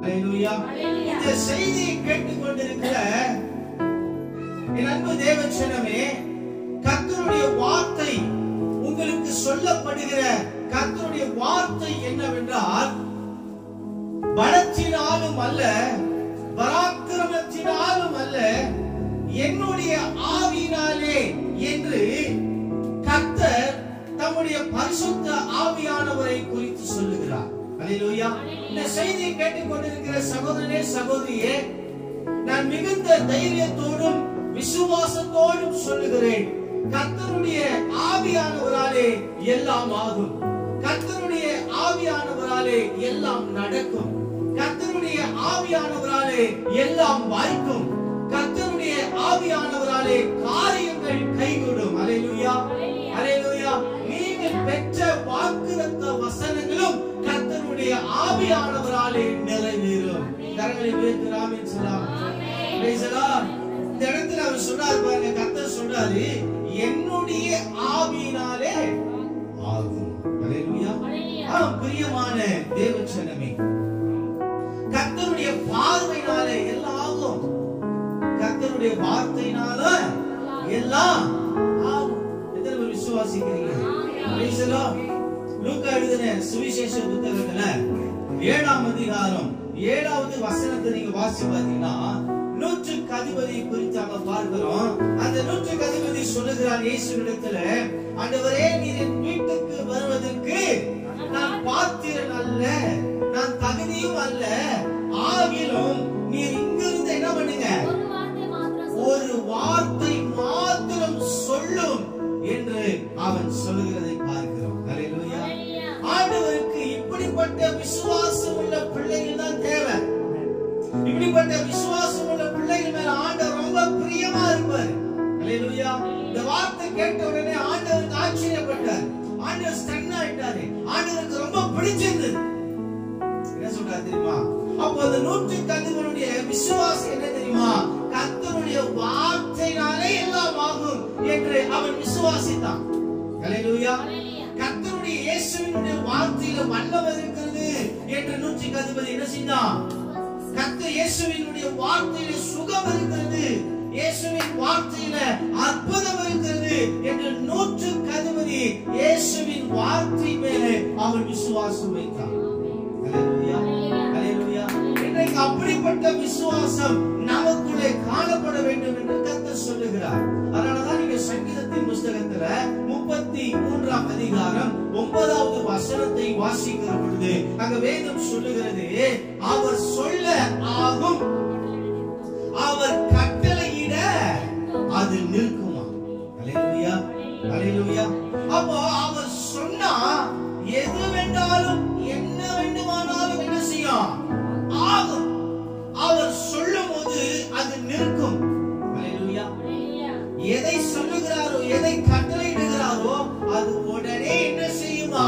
அல்லேலூயா. இந்த செய்தியை கேட்டுக்கொண்டிருக்கிற என் அன்பு தேவஜனமே, கர்த்தருடைய வார்த்தை உங்களுக்கு சொல்லப்படுகிற கர்த்தருடைய வார்த்தை என்னவென்றால், பலத்தினாலும் அல்ல, பராக்கிரமத்தினாலும் அல்ல, என்னுடைய ஆவியினாலே என்று கர்த்தர் தம்முடைய பரிசுத்த ஆவியானவரை குறித்து சொல்லுகிறார். அல்லேலூயா. இந்த செய்தியை கேட்டுக்கொண்டிருக்கிற சகோதரனே, சகோதரியே, நான் மிகுந்த தைரியத்தோடும் விசுவாசத்தோடும் சொல்லுகிறேன், கர்த்தருடைய ஆவியானவராலே எல்லாம் ஆகும். கர்த்தருடைய ஆவியானவராலே எல்லாம் நடக்கும். கர்த்தருடைய ஆவியானவராலே எல்லாம் வாய்க்கும். கர்த்தருடைய ஆவியானவராலே காரியங்கள் கைகூடும். அல்லேலூயா, அல்லேலூயா. நீங்கள் பெற்ற வாக்குத்தத்த வசனங்களும் கர்த்தருடைய ஆவியானவராலே நிறைவேறும். கரங்களை உயர்த்தி ஆமென் சொல்லலாம். Praise the Lord. இந்த இடத்துல அவர் சொல்றாரு பாருங்க, கர்த்தர் சொல்றாரு, என்னுடைய ஆவியினாலே ஆகும். அல்லேலூயா. பிரியமான தேவஜனமே, கர்த்தருடைய பார்வையினாலே எல்லாம் ஆகும். கர்த்தருடைய வார்த்தையினால எல்லாம் ஆகும். எத்தனை பேர் விசுவாசிக்கிறீங்க? Praise the Lord. லூக்கா எழுதின சுவிசேஷ புத்தகத்துல 7ஆம் அதிகாரம் 7வது வசனத்தை நீங்க வாசி பார்த்தீங்கன்னா, நூற்றுக்கு அதிபதி குறித்து அங்க பார்க்கிறோம். அந்த நூற்றுக்கு அதிபதி சொல்லுகிறார் இயேசுவிடத்துல, ஆண்டவரே, நீர் என் வீட்டுக்கு வருவதற்கு நான் பாத்திரன் அல்ல, நான் தகுதியும் அல்ல, ஆகிலும் நீர் இங்கிருந்து என்ன பண்ணுங்க, ஒரு வார்த்தை மாத்திரம் சொல்லும் என்று அவன் சொல்லுகிறதை பார்க்கிறோம். அல்லேலூயா. ஆண்டவருக்கு இப்படிப்பட்ட விசுவாசம் உள்ள பிள்ளைகள் தான் தேவை. இப்படிப்பட்ட விசுவாசம் உள்ள பிள்ளைகள் மேல ஆண்டவர் ரொம்ப பிரியமா இருப்பார். அல்லேலூயா. இந்த வார்த்தை கேட்ட உடனே ஆண்டவருக்கு ஆச்சரியப்பட்டார். ஆண்டவர் ஸ்டன் ஆயிட்டாரு. ஆண்டவருக்கு ரொம்ப பிடிச்சிருந்தது. என்ன சொல்றாரு தெரியுமா? அப்போ அந்த நூற்றுக்கு அதிபதியுடைய விசுவாசம் என்ன தெரியுமா? கர்த்தருடைய வார்த்தையினாலே எல்லாம் ஆகும் என்று அவன் விசுவாசித்தான். அல்லேலூயா. கர்த்தருடைய இயேசுவினுடைய வார்த்தையில வல்லமை இருக்கிறது என்று நூற்றுக்கு அதிபதி என்ன செஞ்சான்? கர்த்தர் இயேசுவினுடைய வார்த்தையில சுகம் இருக்கிறது, இயேசுவின் வார்த்தையில அற்புதம் இருக்கிறது என்று நூற்றுக்கு அதிபதி இயேசுவின் வார்த்தை மேலே அவன் விசுவாசம் வைத்தான். அல்லேலூயா, அல்லேலூயா. இன்றைக்கு அப்படிப்பட்ட விசுவாசம் நமக்குள்ளே காணப்பட வேண்டும் என்று கர்த்தர் சொல்லுகிறார். அதனாலதான் நீங்க சங்கீதத்தின் புத்தகத்துல 33ஆம் அதிகாரம் 9வது வசனத்தை வாசிக்கிற பொழுது அங்க வேதம் சொல்லுகிறது, அவர் சொல்ல ஆகும், அவர் கட்டளையிட அது நிற்குமா. அல்லேலூயா, அல்லேலூயா. அப்போ அவர் சொன்னா எது வேண்டாலும் என்ன வேண்டுமானாலும் என்ன செய்யும், ஆகும். அவர் சொல்லும் போது அது நிற்கும். அல்லேலூயா. எதை சொல்லுகிறாரோ, எதை கட்டளையிடுகிறாரோ அது உடனே என்ன செய்யுமா,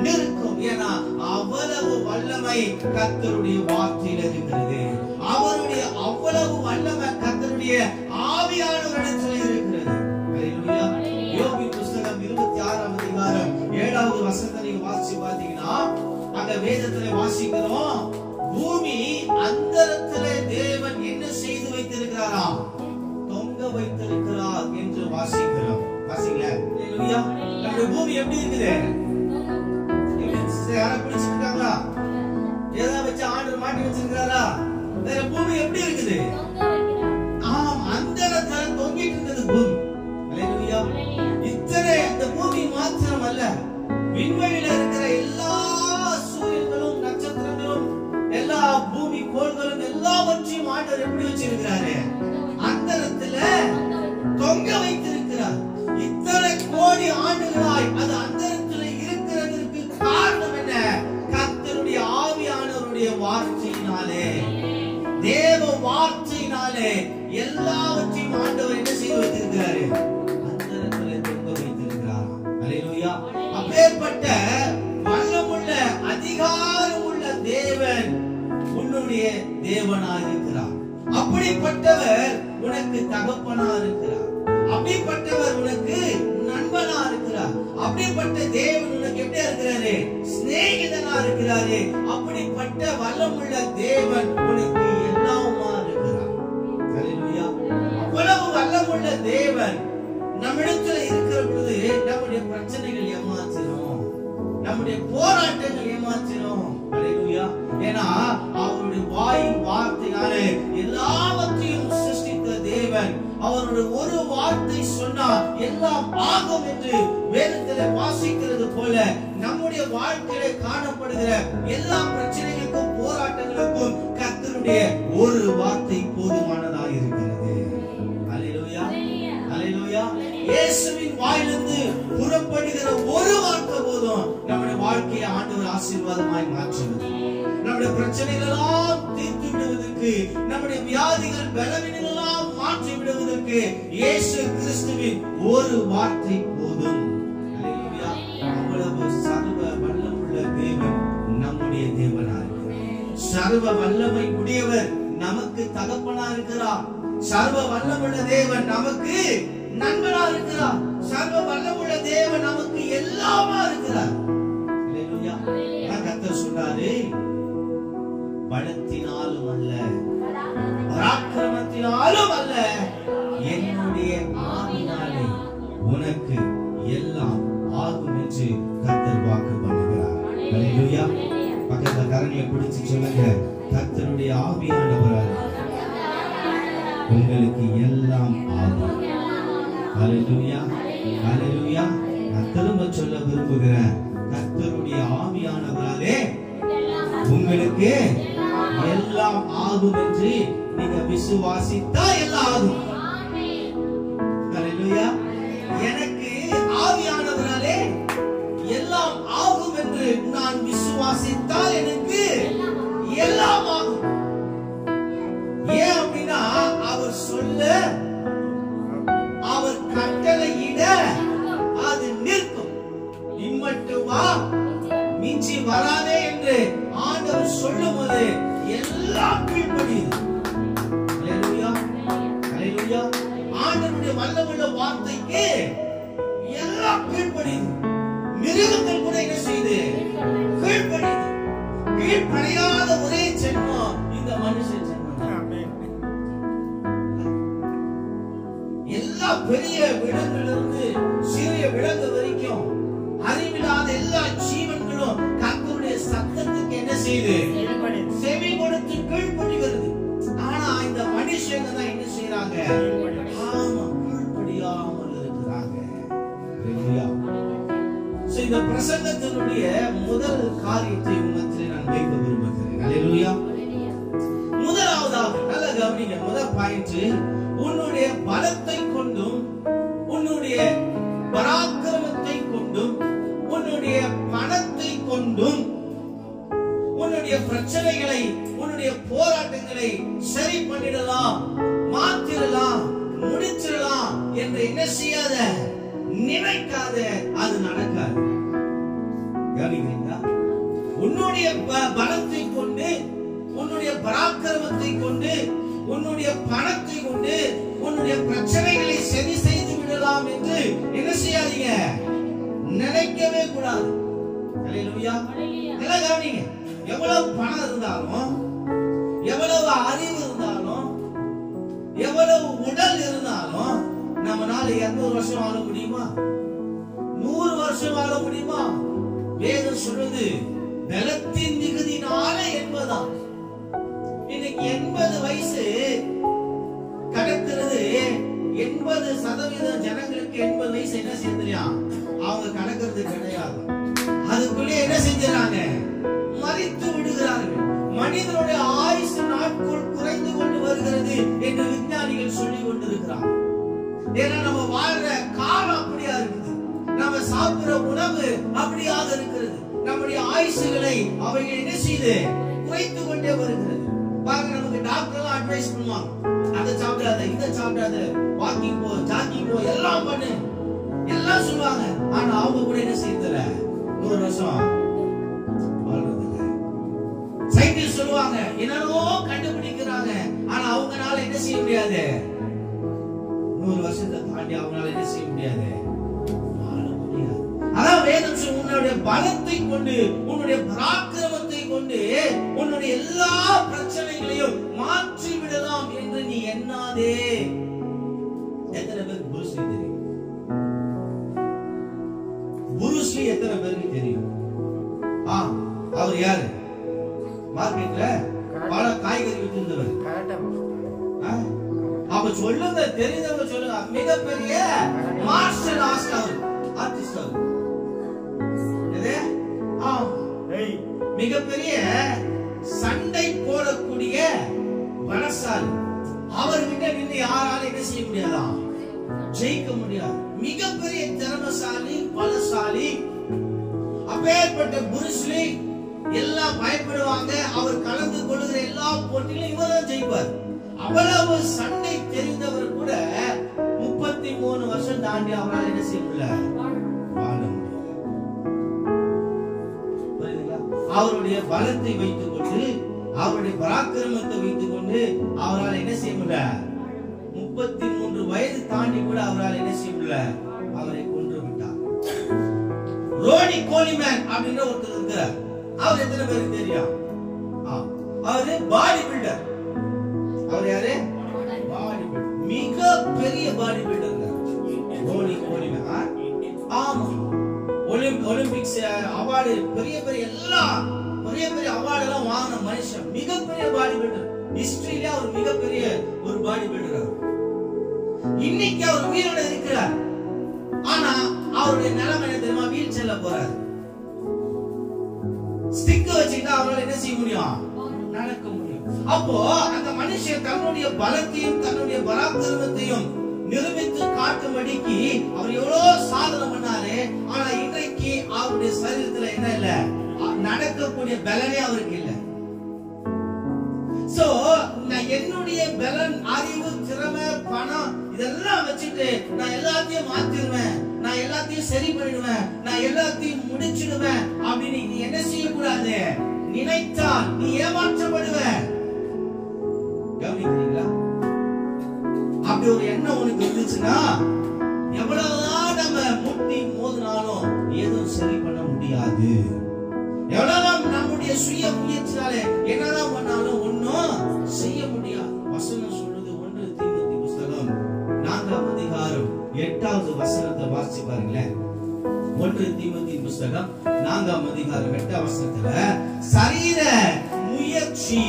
நிற்கும். ஏன்னா அவ்வளவு வல்லமை கர்த்தருடைய வார்த்தையில் இருக்கிறது. அவருடைய அவ்வளவு வல்லமை கர்த்தருடைய ஆவியானவரிடத்தில் இருக்கிறது. அல்லேலூயா. யோபின் புத்தகம் 26ஆம் அதிகாரம் 7வது வசனத்தை நீங்க வாசிச்சு பார்த்தீங்கன்னா, அங்க வேதத்துல வாசிக்கிறோம், பூமி அந்தரத்திலே தேவன் என்ன செய்து வைத்திருக்கிறாரா, தொங்க வைத்திருக்கிறார் என்று வாசிக்கிறோம். வாசிங்க. அல்லேலூயா. நம்ம பூமி எப்படி இருக்குது? யாரா பிடிச்சிருக்காங்களா? ஏதாவது வச்சு ஆண்டவர் மாட்டி வச்சிருக்காரா? வேற பூமி எப்படி இருக்குது? ஆம், அந்தரத்துல தொங்கிட்டு இருக்குது பூமி. அல்லேலூயா. இத்தனை இந்த பூமி மாத்திரம் அல்ல, விண்வெளியில இருக்கிற எல்லா சூரியன்களும் நட்சத்திரங்களும் எல்லா பூமி கோள்களும் எல்லாவற்றையும் ஆண்டவர் எப்படி வச்சிருக்கிறாரு? அந்தரத்துல தொங்க வைத்திருக்கிறார். இத்தனை கோடி ஆண்டுகளாய் அது அந்தரத்துல இருக்கிறதற்கு காரணம் என்ன? கர்த்தருடைய ஆவியானவருடைய வார்த்தையினாலே, தேவ வார்த்தையினாலே எல்லாவற்றையும் ஆண்டவர் என்ன செய்து வைத்திருக்கிறாரு? அந்தரத்துல தொங்க வைத்திருக்கிறார். அல்லேலூயா. அப்பேற்பட்ட வல்லமுள்ள அதிகாரமுள்ள தேவன் உன்னுடைய தேவனாய் இருக்கிறார். அப்படிப்பட்டவர் உனக்கு தகப்பனா இருக்கிறார். அப்படிப்பட்டவர் உனக்கு நண்பர் நண்பனா இருக்கிறார். அப்படிப்பட்ட தேவன் உனக்கு எப்படி இருக்கிறாரு? சிநேகிதனா இருக்கிறாரு. அப்படிப்பட்ட வல்லமுள்ள தேவன் உனக்கு எல்லாமா இருக்கிறார். ஹல்லேலூயா. அவ்வளவு வல்லமுள்ள தேவன் நம்மிடத்துல இருக்கிற பொழுது நம்முடைய பிரச்சனைகள் ஏமாத்திரும், நம்முடைய போராட்டங்கள் ஏமாத்திரும். ஹல்லேலூயா. ஏன்னா அவருடைய வாயின் வார்த்தையாலே எல்லாவற்றையும் சிருஷ்டித்த தேவன் அவருடைய ஒரு வார்த்தை சொன்னால் எல்லாம் ஆகும் என்று வேதத்தில் வாசிக்கிறது போல நம்முடைய வாழ்க்கையில காணப்படுகிற எல்லா பிரச்சனைகளுக்கும் போராட்டங்களுக்கும் கர்த்தருடைய ஒரு வார்த்தை போதுமானதாக இருக்கிறது. ஹல்லேலூயா. ஹல்லேலூயா. இயேசுவின் வாயிலிருந்து புறப்படுகிற ஒரு வார்த்தை போதும் நம்முடைய வாழ்க்கையை ஆண்டவர் ஆசீர்வாதமாய் மாற்றுவது, நம்முடைய பிரச்சனைகள் எல்லாம் தீர்த்து விடுவதற்கு, நம்முடைய வியாதிகள் பலவீனங்கள் எல்லாம் மாற்றி விடுவதற்கு இயேசு கிறிஸ்துவின் ஒரு வார்த்தை போதும். ஹல்லேலூயா. அவ்வளவு சர்வ வல்லமுள்ள தேவன் நம்முடைய தேவனா இருக்கிறார். சர்வ வல்லமை உடையவர் நமக்கு தகப்பனா இருக்கிறார். சர்வ வல்லமுள்ள தேவன் நமக்கு நண்பனா இருக்கிறார். சர்வ வல்லமுள்ள தேவன் நமக்கு எல்லாமா இருக்கிறார். ஹல்லேலூயா. கர்த்தர் சொல்றாரு, பலத்தினாலும் அல்ல, பராக்கிரமத்தினாலும் அல்ல, என்னுடைய ஆவியினாலே உனக்கு எல்லாம் ஆகும் என்று கர்த்தர் வாக்கு பண்ணுகிறார். ஹல்லேலூயா. பக்கத்துல கரங்களை பிடிச்சு சொல்லுங்க, கர்த்தருடைய ஆவியானவரால் உங்களுக்கு எல்லாம் ஆகும். ஹல்லேலூயா. ஹல்லேலூயா. நான் திரும்ப சொல்ல விரும்புகிறேன், கர்த்தருடைய ஆவியானவராலே உங்களுக்கு எல்லாம் ஆகும் என்று நீங்க விசுவாசித்தா எல்லாம் ஆகும். ஹல்லேலூயா. எனக்கு ஆவியானவராலே எல்லாம் ஆகும் என்று நான் விசுவாசித்தால் எனக்கு எல்லாம் ஆகும். ஏன் அப்படின்னா அவர் சொல்ல, அவர் கட்டளையிட அது நிற்கும். இம்மட்டும் வா, மிஞ்சி வராதே என்று ஆண்டவர் சொல்லும் போது எல்லாம் கீழ்ப்படியுது. ஹல்லேலூயா. ஹல்லேலூயா. ஆண்டவருடைய வல்லமுள்ள வார்த்தைக்கு எல்லாம் கீழ்ப்படியுது. மிருகங்கள் கூட என்ன செய்யுது? கீழ்ப்படியுது. கீழ்ப்படியாத ஒரே ஜென்மம் இந்த மனுஷ ஜென்மம் தான். எல்லா பெரிய விலங்குகளிலிருந்து சிறிய விலங்கு வரைக்கும் அறிவில்லாத எல்லா ஜீவன்களும் கர்த்தருடைய சத்தத்துக்கு என்ன செய்யுது? செவி கொடுத்து கீழ்ப்படிகிறது. ஆனா இந்த மனுஷங்க தான் என்ன செய்யறாங்க? ஆமா, கீழ்ப்படியாமல் இருக்கிறாங்க. ஹல்லேலூயா. இந்த பிரசங்கத்தினுடைய முதல் காரியத்தை உங்களிடத்தில் நான் வைக்க விரும்புகிறேன். ஹல்லேலூயா. முதலாவதாக நல்ல கவனிங்க, முதல் பாயிண்ட், உன்னுடைய பலத்தை கொண்டும் உன்னுடைய பராக்கிரமத்தை கொண்டும் உன்னுடைய பணத்தை கொண்டும் உன்னுடைய பிரச்சனைகளை, உன்னுடைய போராட்டங்களை சரி பண்ணிடலாம், மாத்திரலாம், முடிச்சிடலாம் என்று என்ன செய்யாத, நினைக்காத. அது நடக்காது. கவனிக்கிறீங்களா? உன்னுடைய பலத்தை கொண்டு, உன்னுடைய பராக்கிரமத்தை கொண்டு, உன்னுடைய பணத்தை கொண்டு உன்னுடைய பிரச்சனைகளை சரி செய்து விடலாம் என்று என்ன செய்யாதீங்க, நினைக்கவே கூடாது. ஹல்லேலூயா. நல்லா கவனிங்க. எவ்வளவு பணம் இருந்தாலும், எவ்வளவு அறிவு இருந்தாலும், எவ்வளவு உடல் இருந்தாலும் நம்மளால 200 வருஷம் வாழ முடியுமா? 100 வருஷம் வாழ முடியுமா? வேதம் சொல்றது பலத்தின் மிகுதினால என்பதாம். இன்னைக்கு 80 வயசு கடக்கிறது. 80% ஜனங்களுக்கு 80 வயசு என்ன செய்யறியா? அவங்க கடக்கிறது கிடையாது. அதுக்குள்ளே என்ன செஞ்சாங்க? மரித்து விடுகிறார்கள். மனிதனுடைய ஆயுசு நாட்கள் குறைந்து கொண்டு வருகிறது என்று விஞ்ஞானிகள் சொல்லிக் கொண்டிருக்கிறார்கள். ஏன்னா நம்ம வாழ்ற காலம் அப்படியா இருக்குது, நம்ம சாப்பிடுற உணவு அப்படியாக இருக்கிறது. நம்முடைய ஆயுசுகளை அவைகள் என்ன செய்து குறைத்து கொண்டே வருகிறது. பாருங்க, நமக்கு டாக்டர் எல்லாம் அட்வைஸ் பண்ணுவாங்க, அதை சாப்பிடாத, இதை சாப்பிடாத, வாக்கிங் போ, ஜாக்கிங் போ, எல்லாம் பண்ணு, எல்லாம் சொல்லுவாங்க. ஆனா அவங்க கூட என்ன செய்யறதில்ல, 100 வருஷம் வாழ்றது இல்லை. சயின்டிஸ்ட் சொல்லுவாங்க, என்னென்னவோ கண்டுபிடிக்கிறாங்க, ஆனா அவங்களால என்ன செய்ய முடியாது, 100 வருஷத்தை தாண்டி அவங்களால என்ன செய்ய முடியாது, வாழ செய்யாதே. எத்தனை பேருக்கு புருஸ்லி தெரியும்? புருஸ்லி எத்தனை பேருக்கு தெரியும்? அவர் யாரு? மார்க்கெட்ல பல காய்கறி வித்துந்தவர். அப்ப சொல்லுங்க, தெரிந்தவங்க சொல்லுங்க. மிகப்பெரிய மார்ஷல் ஆர்டிஸ்ட் அவர். மிகப்பெரிய சண்டை போடக்கூடிய பலசாலி. அவர்கிட்ட நின்று யாராலும் என்ன செய்ய முடியாதா? ஜெயிக்க முடியாது. மிகப்பெரிய திறமசாலி, பலசாலி. அப்பேற்பட்ட புருஸ்லி எல்லாம் பயப்படுவாங்க. அவர் கலந்து கொள்ளுகிற எல்லா போட்டியிலும் இவர்தான் ஜெயிப்பார். அவ்வளவு சண்டை தெரிந்தவர் கூட 33 வருஷம் தாண்டி அவரால் என்ன செய்ய முடியல? வாழ முடியல. புரியுதுங்களா? அவருடைய பலத்தை வைத்துக் கொண்டு, அவருடைய பராக்கிரமத்தை வைத்துக் கொண்டு அவரால் என்ன செய்ய முடியல? 33 வயது தாண்டி கூட அவரால் என்ன செய்ய முடியல? அவரை கொன்று விட்டார். ரோனி கோலிமேன் அப்படின்ற ஒருத்தர் இருக்கிறார். அவர் எத்தனை பேருக்கு தெரியும்? அவரு பாடி பில்டர். அவர் யாரு? Body builder. மிக பெரிய பாடி பில்டர் ரோனி கோலிமேன். ஆமா, ஒலிம்பிக்ஸ் அவார்டு, பெரிய பெரிய எல்லாம் பெரிய பெரிய அவார்டு எல்லாம் வாங்கின மனுஷன். மிகப்பெரிய பாடி பில்டர். ஹிஸ்டரியில அவர் மிகப்பெரிய ஒரு பாடி பில்டர். இன்னைக்கு அவர் உயிரோட இருக்கிறார். ஆனா அவருடைய நிலைமை என்ன தெரியுமா? வீல் சேர்ல போறாரு. ஸ்டிக் வச்சுட்டா அவரால் என்ன செய்ய முடியும்? நடக்க முடியும். அப்போ அந்த மனுஷன் தன்னுடைய பலத்தையும் தன்னுடைய பராக்கிரமத்தையும் நிரூபித்து காட்டும்படிக்கு அவர் எவ்வளவு சாதனை பண்ணாரு. ஆனா இன்றைக்கு அவருடைய சரீரத்துல என்ன இல்ல? நடக்கக்கூடிய பலனே அவருக்கு இல்ல. சோ என்னுடைய பலன், அறிவு, திறமை, பணம் இதெல்லாம் வச்சுட்டு நான் எல்லாத்தையும் மாத்திடுவேன், நான் எல்லாத்தையும் சரி பண்ணிடுவேன், நான் எல்லாத்தையும் முடிச்சிடுவேன் அப்படின்னு நீ என்ன செய்யக்கூடாது? நினைத்தால் நீ ஏமாற்றப்படுவ. கவனிக்கிறீங்களா? அப்படி ஒரு எண்ணம் உனக்கு இருந்துச்சுன்னா எவ்வளவுதான் நம்ம முட்டி மோதினாலும் எதுவும் சரி பண்ண முடியாது. எவ்வளவுதான் நம்முடைய சுய முயற்சியாலே என்னதான் பண்ணாலும் ஒன்னும் செய்ய முடியாது. வசனம் சொல்றது 1 தீமோத்தேயு புத்தகம் 4ஆம் அதிகாரம் 8வது வசனத்தை வாசிச்சு பாருங்களேன். 1 தீமோத்தேயு புத்தகம் 4ஆம் அதிகாரம் 8ஆம் வசனத்துல சரீர முயற்சி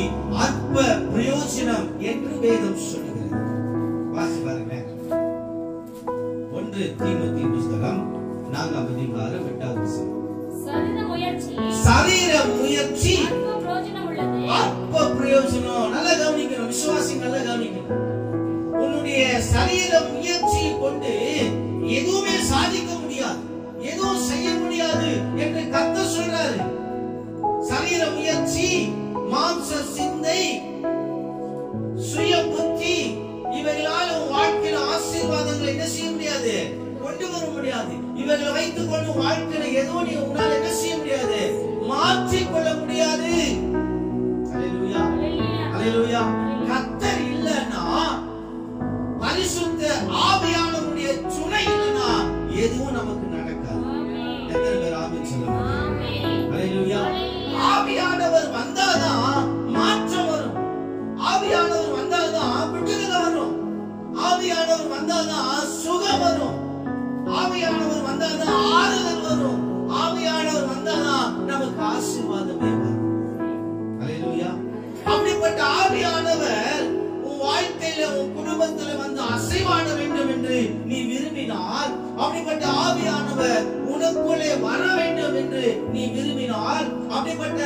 அற்ப பிரயோஜனம் என்று வேதம் சொல்லுகிறது. வாசிச்சு பாருங்களேன். 1 தீமோத்தேயு புத்தகம் 4ஆம் அதிகாரம் 8வது வசனம். சரீர முயற்சி அற்ப பிரயோஜனம். நல்லா கவனிக்கணும், விசுவாசி நல்லா கவனிக்கணும். உன்னுடைய சரீர முயற்சியை கொண்டு எதுவுமே சாதிக்க முடியாது, எதுவும் செய்ய முடியாது என்று கர்த்தர் சொல்றாரு. சரீர முயற்சி, மாம்ச சிந்தை, சுய புத்தி இவைகளால் உன் வாழ்க்கையில ஆசீர்வாதங்களை என்ன செய்ய முடியாது? கொண்டு வர முடியாது. இவர்களை வைத்துக் கொண்டு வாழ்க்கையில எதுவும் நீ உன்னால என்ன செய்ய முடியாது? மாற்றிக் கொள்ள முடியாது. அல்லேலூயா, அல்லேலூயா. கர்த்தர் இல்லைன்னா, பரிசுத்த ஆவியானவருடைய துணை இல்லைன்னா எதுவும் நமக்கு நடக்காது. எத்தனை பேர் ஆமென் சொல்லுங்க? அல்லேலூயா. ஆவியானவர் வந்தாதான் மாற்றம் வரும். ஆவியானவர் வந்தாதான் விடுதலை வரும். ஆவியானவர் வந்தாதான் சுகம் வரும். ஆவியானவர் வந்தாதான் ஆறுதல் வரும். ஆவியானவர் வந்தாதான் நமக்கு ஆசீர்வாதமே வரும். அல்லேலூயா. அப்படிப்பட்ட ஆவியானவர் உன் வாழ்க்கையில உன் குடும்பத்துல வந்து அசைவாட வேண்டும் என்று நீ விரும்பினால், அப்படிப்பட்ட ஆவியானவர் உனக்குள்ளே வர வேண்டும் என்று நீ விரும்பினால், அப்படிப்பட்ட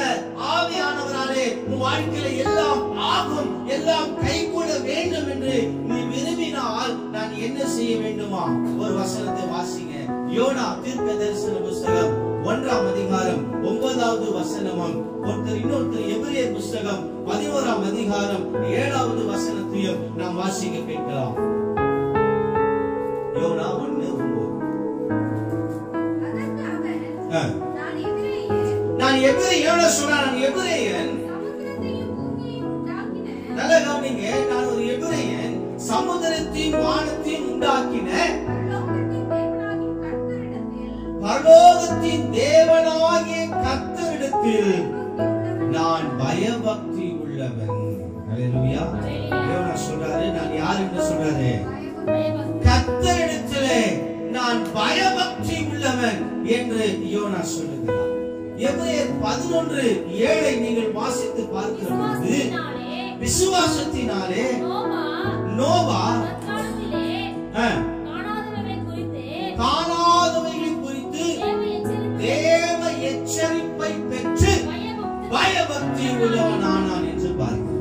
ஆவியானவராலே உன் வாழ்க்கையில எல்லாம் ஆகும், எல்லாம் கைகூட வேண்டும் என்று நீ விரும்பினால் நான் என்ன செய்ய வேண்டுமா? ஒரு வசனத்தை வாசிங்க. யோனா தீர்க்கதரிசன புத்தகம் 1ஆம் அதிகாரம் 9வது வசனமும், இன்னொருத்தர் எபிரேயர் புத்தகம் 11ஆம் அதிகாரம் 7வது வசனத்தையும் நாம் வாசிக்க கேட்கலாம். யோனா 1:9. நான் எபிரேயன் சொன்னா, நான் எபிரேயன். நல்ல கவனிங்க, நான் ஒரு எபிரேயன், சமுத்திரத்தையும் வானத்தையும் உண்டாக்கின பரலோகத்தின் தேவனாகிய கர்த்தரிடத்தில் நான் பயபக்தி உள்ளவன். அல்லேலூயா. யோனா சொல்றாரு, நான் யார் யார் என்று சொல்றாரு? கர்த்தரிடத்திலே நான் பயபக்தி உள்ளவன் என்று யோனா சொல்லுகிறார். எபிரேயர் 11:7 நீங்கள் வாசித்து பார்க்கிற பொழுது விசுவாசத்தினாலே நோவா காணாதவைகளை குறித்து தேவ எச்சரிப்பை பெற்று பயபக்தி உள்ளவனானான் என்று பார்க்கிறோம்.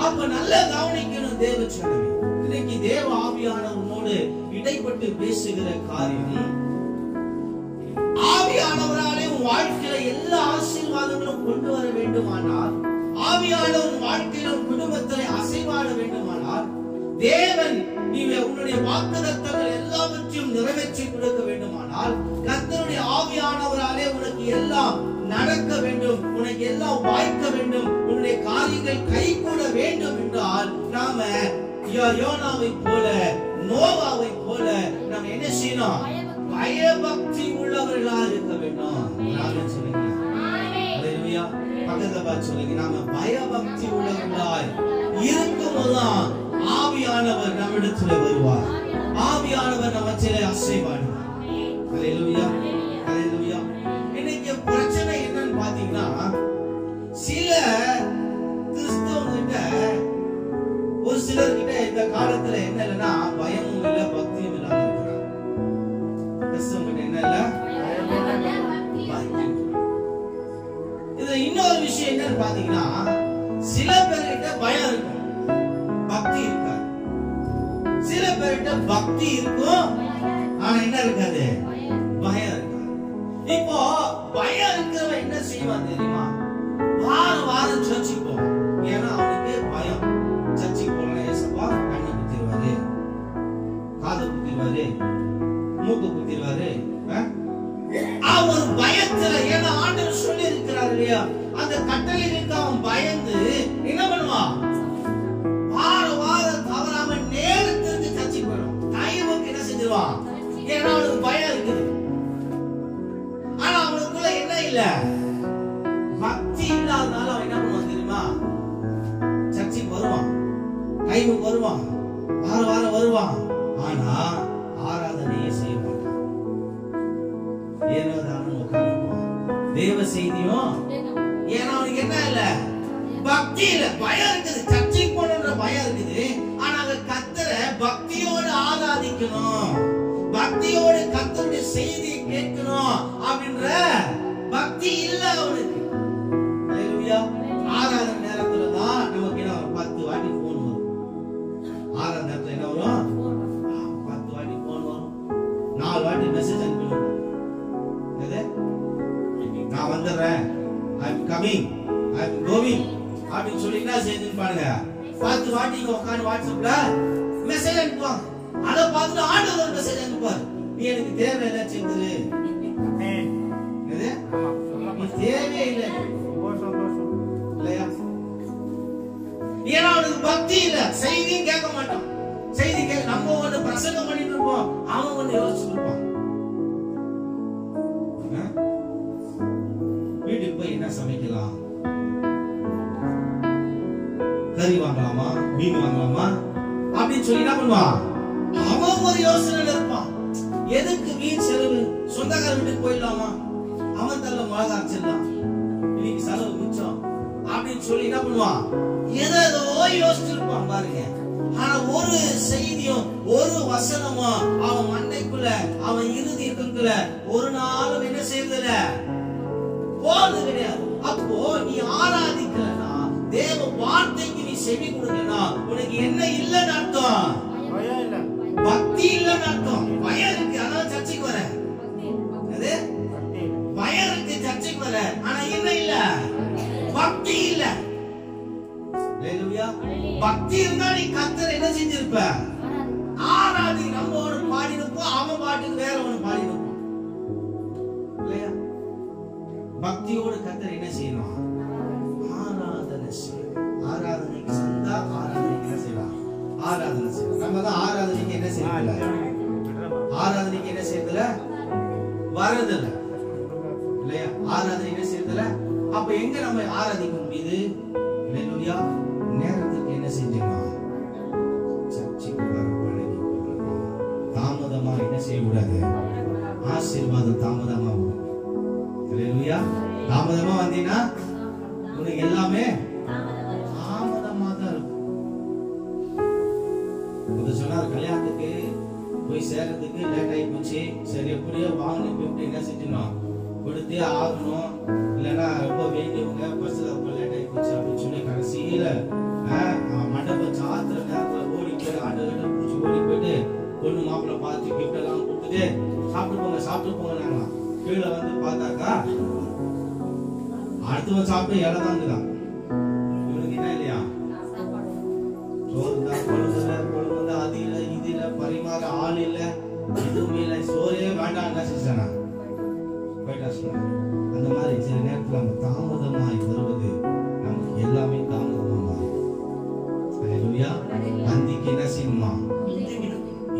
அப்ப நல்ல கவனிக்கணும் தேவ ஜனமே. இன்னைக்கு தேவ ஆவியானவரோடு இடைப்பட்டு பேசுகிற காரியம், ஆவியானவராலே உன் வாழ்க்கையில எல்லா ஆசீர்வாதங்களும் கொண்டு வர வேண்டுமானால், ஆவியானவர் வாழ்க்கையில குடும்பத்திலே அசைவாட வேண்டுமானால், தேவன் நீ உன்னுடைய வாக்குத்தத்தங்கள் எல்லாவற்றையும் நிறைவேற்றி கொடுக்க வேண்டுமானால், கர்த்தருடைய ஆவியானவராலே உனக்கு எல்லாம் நடக்க வேண்டும், உனக்கு எல்லாம் வாய்க்க வேண்டும், உன்னுடைய காரியங்கள் கைகூட வேண்டும் என்றால் நாம யோனாவை போல நோவாவை போல நாம் என்ன செய்யணும்? பயபக்தி உள்ளவர்களா இருக்க வேண்டும். பக்கத்துல பார்த்து சொல்லுங்க, நாம பயபக்தி உள்ளவர்களாய் இருக்கும்போதுதான் ஆவியானவர் நம்மிடத்துல வருவார், ஆவியானவர் நம்மிடத்திலே அசைவாடுவார். அல்லேலூயா, அல்லேலூயா. இன்னைக்கு பிரச்சனை என்னன்னு பாத்தீங்கன்னா, சில கிறிஸ்தவங்கிட்ட ஒரு சிலர்கிட்ட இந்த காலத்துல என்ன இல்லைன்னா பயமும் இல்ல பக்தியும் இல்லாம இருக்கிறாங்க. கிறிஸ்தவங்கிட்ட என்ன இல்ல? இதுல இன்னொரு விஷயம் என்னன்னு பாத்தீங்கன்னா, சில பேர்கிட்ட பயம் இருக்கும், பக்தி இருக்காது. சில பேர்கிட்ட பக்தி இருக்கும், ஆனா என்ன இருக்காது? பயம் இருக்காது. இப்போ பயம் இருக்கிறவன் என்ன செய்வான் தெரியுமா? வாரம் வாரம் சர்ச்சுக்கு போவான். ஏன்னா அவனுக்கு பயம். சர்ச்சுக்கு போனா ஏசப்பா கண்ணு குத்திடுவாரு, காது குத்திடுவாரு, மூக்கு குத்திடுவாரு. அவன் ஒரு பயத்துல, ஏன்னா ஆண்டவர் சொல்லி இருக்கிறார் இல்லையா, அந்த கட்டளைக்கு அவன் பயந்து என்ன பண்ணுவான்? வாரம் வாரம் தவறாம நேரத்திற்கு சர்ச்சுக்கு போயிடும். டைமுக்கு என்ன செஞ்சிருவான்? ஏன்னா அவனுக்கு பயம் இருக்குது. ஆனா அவனுக்குள்ள என்ன இல்ல? பக்தி இல்லாதனால அவன் என்ன பண்ணுவான் தெரியுமா? சர்ச்சுக்கு வருவான், டைமுக்கு வருவான், வாரம் வாரம் வருவான், ஆனா ஆராதனையே செய்ய மாட்டான். ஏனோதானு உட்கார்ந்துருவான், தேவ செய்தியும். ஏன்னா அவனுக்கு என்ன இல்ல? பக்தி இல்ல, பயம் இருக்குது. சர்ச்சுக்கு போகணுன்ற பயம் இருக்குது, ஆனா அங்க கர்த்தரை பக்தியோடு ஆராதிக்கணும், பக்தியோடு கர்த்தருடைய செய்தியை கேட்கணும் அப்படின்ற பக்தி இல்ல அவனுக்கு. ஆராதனை நேரத்துல தான் நமக்கு என்ன 10 வாட்டி போன் வரும். ஆராதனை நேரத்துல என்ன வரும்? 10 வாட்டி போன் வரும், 4 வாட்டி மெசேஜ் அனுப்பணும். நான் வந்துடுறேன், ஐ am coming, I am going அப்படின்னு சொல்லி என்ன செய்யுன்னு பாருங்க. 10 வாட்டி இங்க உட்கார்ந்து வாட்ஸ்அப்ல மெசேஜ் அனுப்புவாங்க. அதை பார்த்துட்டு ஆண்டவர் ஒரு மெசேஜ் அனுப்புவார், நீ எனக்கு தேவையில்லை செஞ்சிரு. தேவையே இல்லை இல்லையா? ஏன்னா அவனுக்கு பக்தி இல்ல, செய்தியும் கேட்க மாட்டான். செய்தி கேட்க நம்ம ஒண்ணு பிரசங்கம் பண்ணிட்டு இருப்போம், அவன் ஒண்ணு யோசிச்சுட்டு இருப்பான். வீட்டுக்கு போய் என்ன சமைக்கலாம், கறி வாங்கலாமா, மீன் வாங்கலாமா அப்படின்னு சொல்லி என்ன பண்ணுவான்? அவன் ஒரு யோசனை இருப்பான். எதுக்கு வீண் செலவு, சொந்தக்கார வீட்டுக்கு போயிடலாமா, அவன் தள்ள மிளகா அரைச்சிடலாம், இன்னைக்கு செலவு மிச்சம் அப்படின்னு சொல்லி என்ன பண்ணுவான்? ஏதோ யோசிச்சிருப்பான் பாருங்க. ஆனா ஒரு செய்தியும் ஒரு வசனமும் அவன் மண்டைக்குள்ள, அவன் இருதயத்துக்குள்ள ஒரு நாளும் என்ன செய்யறதில்ல, போறது கிடையாது. அப்போ நீ ஆராதிக்கலனா, தேவ வார்த்தைக்கு நீ செவி கொடுக்கலனா, உனக்கு என்ன இல்லைன்னு அர்த்தம்? பக்தி இல்லைன்னு அர்த்தம். பயம் இருக்கு, அதான் சர்ச்சைக்கு வர. பயம் இருக்கு, சர்ச்சைக்கு வர, ஆனா என்ன இல்ல? பக்தி இல்ல. பக்தி இருந்தா நீ கர்த்தரை என்ன செஞ்சிருப்ப? ஆராதி. நம்ம ஒண்ணு பாடினப்போ அவன் பாட்டுக்கு வேற ஒண்ணு பாடினப்போ இல்லையா? பக்தியோடு கர்த்தரை என்ன செய்யணும்? ஆராதனை செய்யணும். ஆராதனைக்கு சென்றா ஆராதனைக்கு என்ன செய்யலாம்? ஆராதனை செய்யணும். நம்ம தான் ஆராதனைக்கு என்ன செய்யல? ஆராதனைக்கு என்ன செய்யல? வரதில்ல இல்லையா? ஆராதனை என்ன செய்யல? அப்ப எங்க நம்ம ஆராதிக்க முடியுது? அல்லேலூயா. நேரத்துக்கு என்ன செஞ்சிடணும்? போச்சு. சரி எப்படியோ வாங்கின கிஃப்ட் என்ன செஞ்சோம், கொடுத்தே ஆகணும், இல்லைன்னா ரொம்ப வேண்டியவங்க பஸ்ல ரொம்ப லேட் ஆகி போச்சு அப்படின்னு சொல்லி கடைசியில மண்டபம் சாத்திர நேரத்துல ஓடி போய் ஆட்டோகிட்ட பிடிச்சி ஓடி போயிட்டு பொண்ணு மாப்பிள்ள பார்த்து கிஃப்ட் எல்லாம் கொடுத்துட்டு சாப்பிட்டு போங்க கீழே வந்து பார்த்தாக்கா அடுத்தவன் சாப்பிட்டு இலை தான் இருக்குதான். இவனுக்கு என்ன இல்லையா, சோறு தான், குழம்பு அது இல்ல இது இல்ல, பரிமாற ஆள் இல்ல, எதுவுமே இல்லை, சோறே வேண்டாம் என்ன செஞ்சானா போயிட்டா சொன்னாங்க. அந்த மாதிரி சில நேரத்தில் நம்ம தாமதமாய் வருவது நமக்கு எல்லாமே தாமதமாய். பந்திக்கு என்ன செய்யணுமா,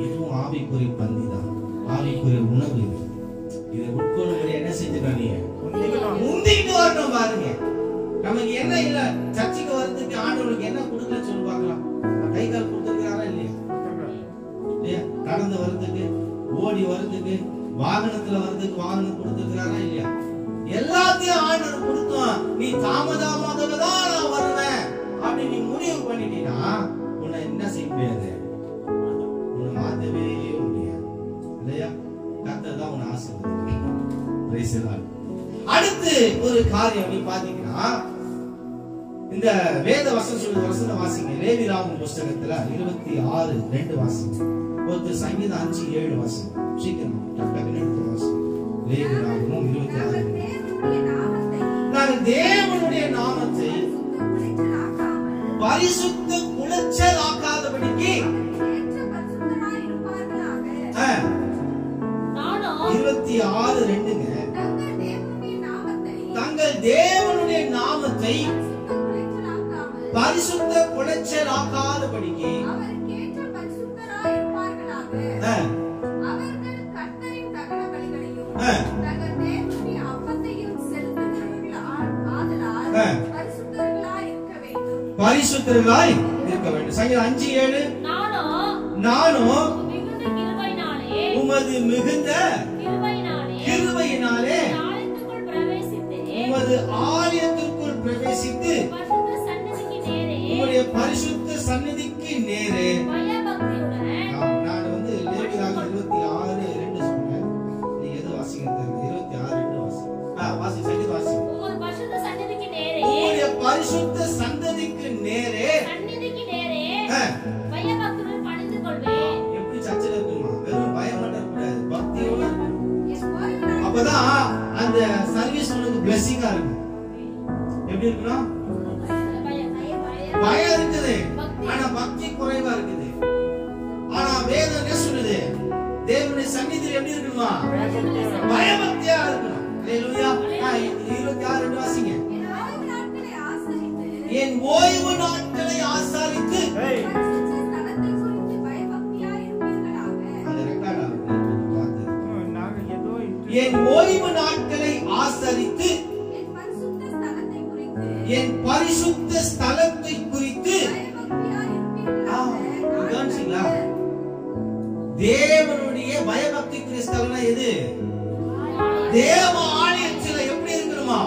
இதுவும் ஆவிக்குரிய பந்தி தான், ஆவிக்குரிய உணவு இது. இதை உட்கொள்ளும்படி என்ன செஞ்சுக்கணும், நீங்க முந்திக்கிட்டு வரணும். பாருங்க நமக்கு என்ன இல்ல, சர்ச்சுக்கு வரதுக்கு ஆண்டவனுக்கு என்ன கொடுக்கல சொல்லி பார்க்கலாம். கை கால் கொடுத்துருக்காரா இல்லையா, இல்லையா, நடந்து வர்றதுக்கு, ஓடி வர்றதுக்கு, வாகனத்துல வர்றதுக்கு வாகனம் கொடுத்துருக்காரா இல்லையா, எல்லாத்தையும் ஆண்டவர் கொடுத்தோம். நீ தாமதமாக தான் நான் வருவேன் அப்படி நீ முடிவு பண்ணிட்டீங்கன்னா உன்னை என்ன செய்ய முடியாது, உன்னை மாத்தவே முடியாது இல்லையா. கர்த்தர் தான் உன்னை ஆசீர்வதிக்கிறார். அடுத்து ஒரு காரியம் நீ பாத்தீங்கன்னா, இந்த வேத வசனம் சொல்ற வசனம் வாசிங்க. லேவியராகமம் புஸ்தகத்துல 26:2 வாசிங்க. ஒருத்தர் சங்கீதம் 5:7 வாசிங்க. சீக்கிரம் டக்குனு எடுத்து வாசிங்க. லேவியராகமம் 26. நாங்கள் தேவனுடைய நாமத்தை பரிசுத்த குலைச்சல் ஆக்காதபடிக்கு 26:2 தங்கள் தேவனுடைய நாமத்தை பரிசுத்த குலைச்சல் ஆக்காதபடிக்கு பரிசுத்தர்களாய் இருக்க வேண்டும். சங்கீதம் 5:7 நானும் உமது மிகுந்த கிருபையினாலே உமது ஆலயத்திற்குள் பிரவேசித்து உம்முடைய பரிசுத்த சந்நிதிக்கு நேரே. நான் வந்து லேவியராகமம் 26:2 சொன்னேன். நீங்க எது வாசிங்க, 26:2 வாசிங்க. வாசி சங்கீதம் வாசி. உம்முடைய பரிசுத்த சந்நிதிக்கு நேரே பயபக்தியுடன் பணிந்து கொள்வேன். எப்படி சர்ச்சில் இருக்குமா, வெறும் பயம் மட்டும் கூடாது, பக்தியோட. அப்பதான் அந்த சர்வீஸ் உங்களுக்கு பிளெஸிங்கா இருக்கும். எப்படி இருக்கணும், பயம் இருக்குது ஆனா பக்தி குறைவா இருக்குது. ஆனா வேதம் என்ன சொல்லுது, தேவனுடைய சந்நிதியில் எப்படி இருக்கணுமா, பயபக்தியா இருக்கணும். அல்லேலூயா. 26:2 வாசிங்க. என் ஓய்வு நாட்களை ஆசாரித்து என் ஓய்வு நாட்களை ஆசரித்து என் பரிசுத்த ஸ்தலத்தை குறித்து தேவனுடைய பயபக்திக்குரிய ஸ்தலம் எது, தேவ ஆலயத்தில் எப்படி இருக்கணுமா,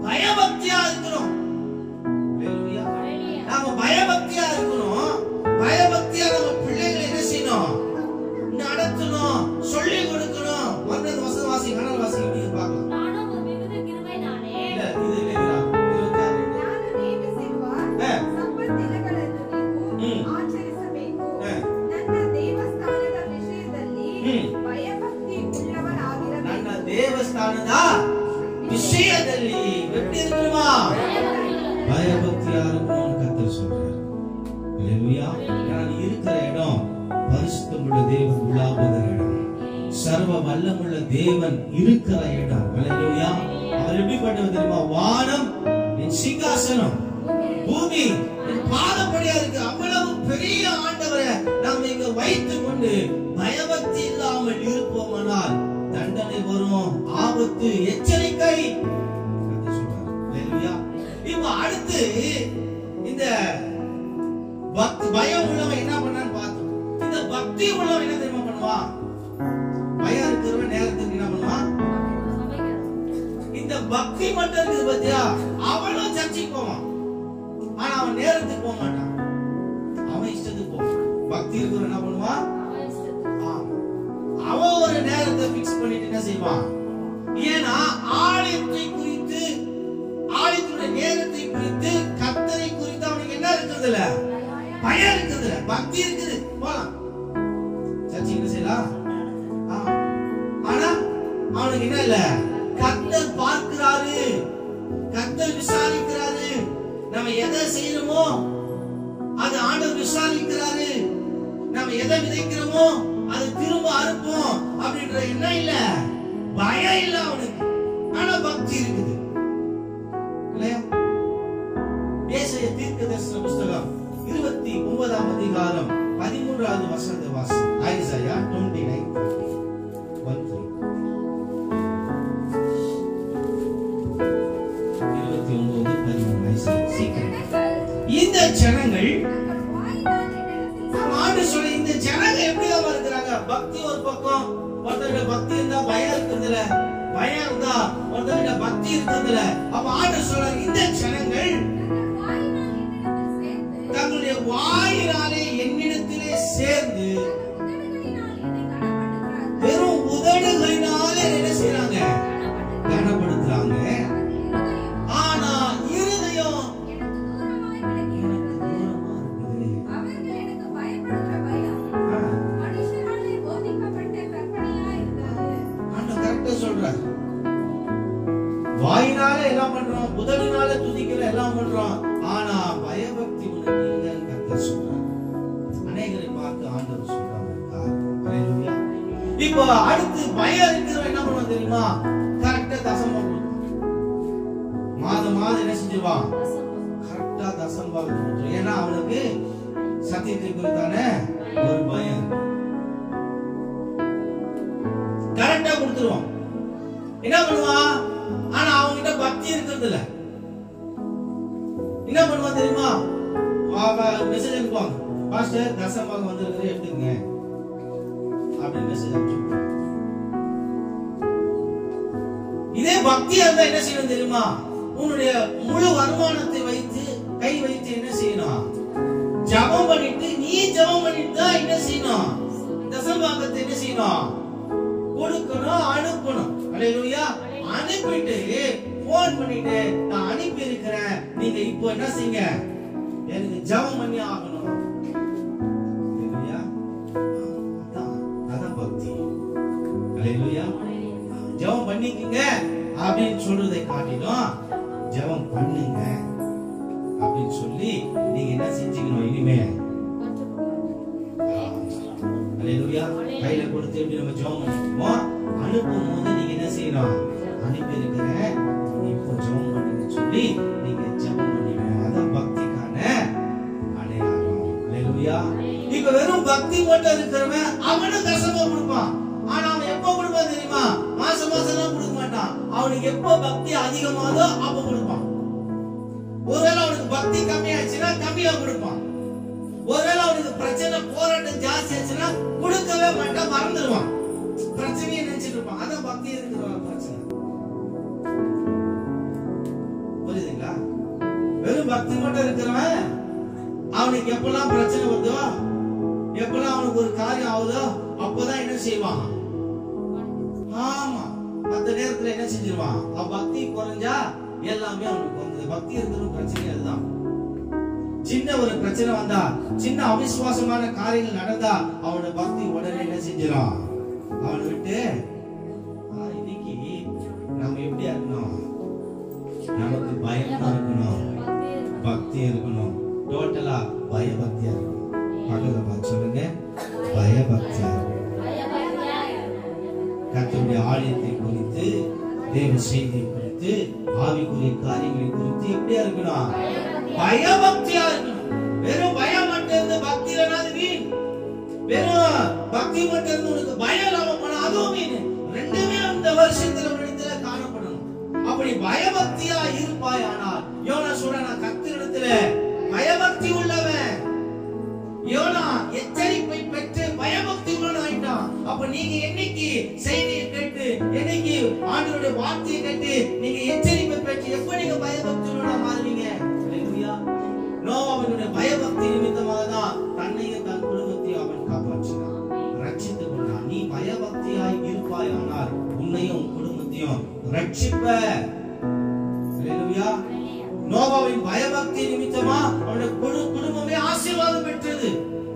பயபக்தியா இருக்கணும். நாம பயபக்தியா இருக்கணும். பயபக்தியா நம்ம பிள்ளைகளை என்ன செய்யணும், நடத்தணும், சொல்லி கொடுக்கணும். வந்தது வசனம் வாசி, கனல் வாசி, எப்படி பார்க்கலாம். ದೇವಸ್ಥಾನದ ವಿಷಯದಲ್ಲಿ எப்படி இருக்கணுமா, பயபக்தியா இருக்கணும். கர்த்தர் சொல்றார். அல்லேலூயா. நான் இருக்கிற இடம் பரிசுத்தமுள்ள தேவன் உலாவுகிற இடம், சர்வ வல்லமுள்ள தேவன் இருக்கிற இடம். அல்லேலூயா. அவர் எப்படிப்பட்டவர் தெரியுமா, வானம் என் சிங்காசனம், பூமி என் பாதப்படியா இருக்கு. அவ்வளவு பெரிய ஆண்டவரை நாம் இங்க வைத்துக் கொண்டு பயபக்தி இல்லாமல் இருப்போமானால் தண்டனை வரும், ஆபத்து, எச்சரிக்கை. இப்ப அடுத்து இந்த பயம் உள்ளவன் என்ன பண்ணான்னு பார்த்தோம். இந்த பக்தி உள்ளவன் என்ன தெரியுமா பண்ணுவான், பயம் இருக்கிறவன் நேரத்துக்கு என்ன பண்ணுவான், இந்த பக்தி மட்டும் இருக்குது பத்தியா, அவனும் சர்ச்சைக்கு போவான். ஆனா அவன் நேரத்துக்கு போக மாட்டான், அவன் இஷ்டத்துக்கு போவான். பக்தி இருக்கிறவன் என்ன பண்ணுவான், பண்ணிட்டு என்ன செய்வான்? ஏன்னா ஆலயத்தை குறித்து, ஆலயத்துடைய நேரத்தை குறித்து, கர்த்தரை குறித்து அவனுக்கு என்ன இருக்குது இல்ல? பயம் இருக்குது இல்ல? பக்தி இருக்குது. போலாம் சர்ச்சை என்ன செய்யலாம். ஆனா அவனுக்கு என்ன இல்ல? கர்த்தர் பார்க்கிறாரு, கர்த்தர் விசாரிக்கிறாரு. நம்ம எதை செய்யறோமோ அது ஆண்டவர் விசாரிக்கிறாரு. நம்ம எதை விதைக்கிறோமோ அது திரும்ப அறுப்போம் அப்படின்ற என்ன இல்ல, பயம் இல்ல அவனுக்கு. ஆனா பக்தி இருக்குது இல்லையா? ஏசாயா தீர்க்கதரிசன புத்தகம் 29ஆம் அதிகாரம் 13வது வசனத்தை வாசி. ஐசாயா 29:13. இந்த ஜனங்கள் சொல்ல, இந்த ஜனங்க எப்படிதான் இருக்கிறாங்க? பக்தி ஒரு பக்கம், ஒருத்தர்கிட்ட பக்தி இருந்தா பயம் இருக்குதுல, பயம் இருந்தா ஒருத்தர்கிட்ட பக்தி இருக்குதுல. அப்ப ஆண்டவர் சொல்ற, இந்த ஜனங்கள் தங்களுடைய வாயினாலே என்னிடத்திலே சேர்ந்து வெறும் உதடுகளினாலே என்ன செய்யறாங்க? கனப்படுத்துறாங்க. ஆனா இருதயம் சொல்றாரு. வாயினால எல்லாம் பண்றோம், உதடினால துதிக்கிற எல்லாம் பண்றோம், ஆனா பயபக்தி உனக்கு இல்லைன்னு கர்த்தர் சொல்றார். அநேகரை பார்த்து ஆண்டவர் சொல்றாங்க. ஹalleluya. இப்போ அடுத்து பயம் இருக்கிறவன் என்ன பண்ணுவான் தெரியுமா? கரெக்ட்டா தசமம் மாதம் என்ன செஞ்சிருவான்? கரெக்ட்டா தசமபாகம் கொடுத்துருவான். ஏன்னா அவனுக்கு சத்தியத்தை குறித்தான ஒரு பயம் கரெக்ட்டா கொடுத்துருவான். என்ன பண்ணுவான்? ஆனா அவங்க கிட்ட பக்தி இருக்கிறது இல்ல. என்ன பண்ணுவான் தெரியுமா? மெசேஜ் அனுப்புவாங்க, பாஸ்டர் தசமபாகம் வந்திருக்குது எடுத்துங்க அப்படின்னு மெசேஜ் அனுப்பிச்சு. இதே பக்தியா இருந்தா என்ன செய்யணும் தெரியுமா? உன்னுடைய முழு வருமானத்தை வைத்து கை வைத்து என்ன செய்யணும்? ஜெபம் பண்ணிட்டு, நீ ஜெபம் பண்ணிட்டு தான் என்ன செய்யணும்? தசமபாகத்தை என்ன செய்யணும்? கொடுக்கணும், அனுப்பணும். ஹalleluya. அனுப்பிட்டு போன் பண்ணிட்டு, நான் அனுப்பி இருக்கிறேன், நீங்க இப்போ என்ன செய்யுங்க? எனக்கு ஜெபம் பண்ணி ஆகணும். ஹalleluya. அதான் பக்தி. ஹalleluya. ஜெபம் பண்ணிக்கங்க அப்படின்னு சொல்றதை காட்டிலும் ஜெபம் பண்ணுங்க அப்படின்னு சொல்லி நீங்க என்ன செஞ்சீங்கணும்? இனிமே ஹalleluya. கையில கொடுத்து எப்படி நம்ம ஜெபம் பண்ணிக்குமோ, அனுப்பும் போது நீங்க என்ன செய்யணும்? அனுப்பி இருக்கிறேன், இப்போ ஜெபம் பண்ணுங்க சொல்லி நீங்க ஜெபம் பண்ணுவீங்க. அதான் பக்திக்கான அடையாளம். ஹalleluya. இப்ப வெறும் பக்தி மட்டும் இருக்கிறவன் அவனும் தசமமா கொடுப்பான். ஆனா அவன் எப்ப கொடுப்பான் தெரியுமா? மாசம் மாசம் கொடுக்க மாட்டான். அவனுக்கு எப்ப பக்தி அதிகமாதோ அப்ப கொடுப்பான். ஒருவேளை அவனுக்கு பக்தி கம்மியாச்சுன்னா கம்மியா கொடுப்பான். ஒருவேளை அவனுக்கு பிரச்சனை போராட்டம் ஜாஸ்தி ஆச்சுன்னா கொடுக்கவே மாட்டான், மறந்துடுவான். பிரச்சனையை நினைச்சிட்டு இருப்பான். அதான் பக்தி இருக்கிற பிரச்சனை. புரியுதுங்களா? வெறும் பக்தி மட்டும் இருக்கிறவன் அவனுக்கு எப்பெல்லாம் பிரச்சனை வருதோ, எப்பெல்லாம் அவனுக்கு ஒரு காரியம் ஆகுதோ அப்பதான் என்ன செய்வான்? ஆமா, அந்த நேரத்துல என்ன செஞ்சிருவான்? அவன் பக்தி குறைஞ்சா எல்லாமே அவனுக்கு வந்தது. பக்தி இருக்கிற பிரச்சனை அதுதான். சின்ன ஒரு பிரச்சனை வந்தா, சின்ன அவிசுவாசமான காரியங்கள் நடந்தா அவனோட பக்தி உடனே என்ன செஞ்சிடும்? அவனை விட்டு இன்னைக்கு நம்ம எப்படியா இருக்கணும்? நமக்கு பயமா இருக்கணும், பக்தி இருக்கணும். டோட்டலா பயபக்தியா இருக்கணும். பக்கத்துல பார்த்து சொல்லுங்க, பயபக்தியா இருக்கணும். கர்த்தருடைய ஆலயத்தை குறித்து, தேவ செய்தியை குறித்து, ஆவிக்குரிய காரியங்களை குறித்து எப்படியா இருக்கணும்? பயபக்தியா இருக்கணும். வெறும் பயம் மட்டும் இருந்து பக்தி இல்லைன்னா அது வீண். வெறும் பக்தி மட்டும் இருந்து உனக்கு பயம் இல்லாம போனா அதுவும் வீண். ரெண்டுமே அந்த வருஷத்துல இடத்துல காணப்படணும். அப்படி பயபக்தியா இருப்பாய். ஆனால் யோனா சொல்ற, நான் கர்த்தரிடத்துல பயபக்தி உள்ளவன். யோனா எச்சரிப்பை பெற்று பயபக்தி உள்ளவன் ஆயிட்டான். அப்ப நீங்க என்னைக்கு செய்தியை கேட்டு, என்னைக்கு ஆண்டவருடைய வார்த்தையை கேட்டு நீங்க எச்சரிப்பை பெற்று எப்ப நீங்க பயபக்தி உள்ளவனா மாறுவீங்க? நோவாவினுடைய பயபக்தி நிமித்தமாக தான் தன்னையும் தன் குடும்பத்தையும் அவன் காப்பாற்றினான், ரட்சித்துக் கொண்டான். நீ பயபக்தியாய் இருப்பாய் ஆனால் பயபக்தி நிமித்தமா அவனுடைய குடும்பமே ஆசீர்வாதம் பெற்றது.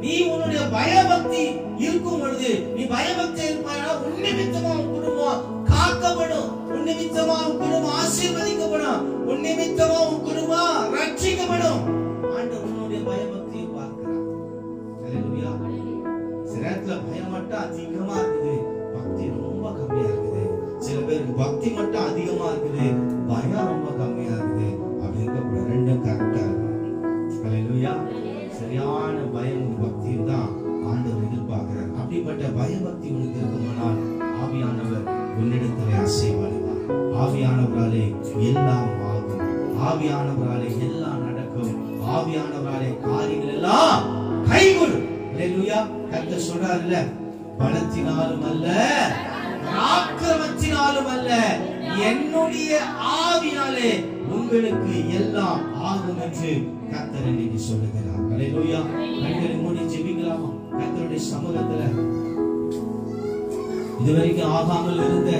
நீ உன்னுடைய பயபக்தி இருக்கும் பொழுது, நீ பயபக்தி இருப்பாயா, உன் நிமித்தமா உன் குடும்பம் காக்கப்படும், உன் நிமித்தமா உன் குடும்பம் ஆசீர்வதிக்கப்படும், உன் நிமித்தமா உன் குடும்பம் ரட்சிக்கப்படும். ஆண்டவர் உன்னுடைய பயபக்தியை பார்க்கிறார். ஹல்லேலூயா. சில நேரத்துல பயம் மட்டும் அதிகமா இருக்குது, பக்தி ரொம்ப கம்மியா இருக்குது. சில பேருக்கு பக்தி மட்டும் அதிகமா இருக்குது, பயம் ரொம்ப கம்மியா இருக்குது. அப்படி இருக்க ரெண்டும் கரெக்டா இருக்கு. ஹல்லேலூயா. சரியான பயம் பக்தியும் தான் ஆண்டவர் எதிர்பார்க்கிறார். அப்படிப்பட்ட பயபக்தி உனக்கு இருக்குமானால் ஆவியானவர் உன்னிடத்திலே அசைவாடுவார். ஆவியானவராலே எல்லாம் ஆகும், ஆவியானவராலே எல்லாம் நடக்கும், ஆவியானவராலே காரியங்கள் எல்லாம் கைகூடும். ஹல்லேலூயா. கர்த்தர் சொல்றாருல்ல, பலத்தினாலும் அல்ல ஆக்கிரமத்தினாலும் அல்ல, என்னுடைய ஆவியாலே உங்களுக்கு எல்லாம் ஆகும் என்று கர்த்தர் இன்னைக்கு சொல்லுகிறார். ஹல்லேலூயா. கண்களை மூடி ஜெபிக்கலாமா? கர்த்தருடைய சமூகத்துல இதுவரைக்கும் ஆகாமல் இருந்த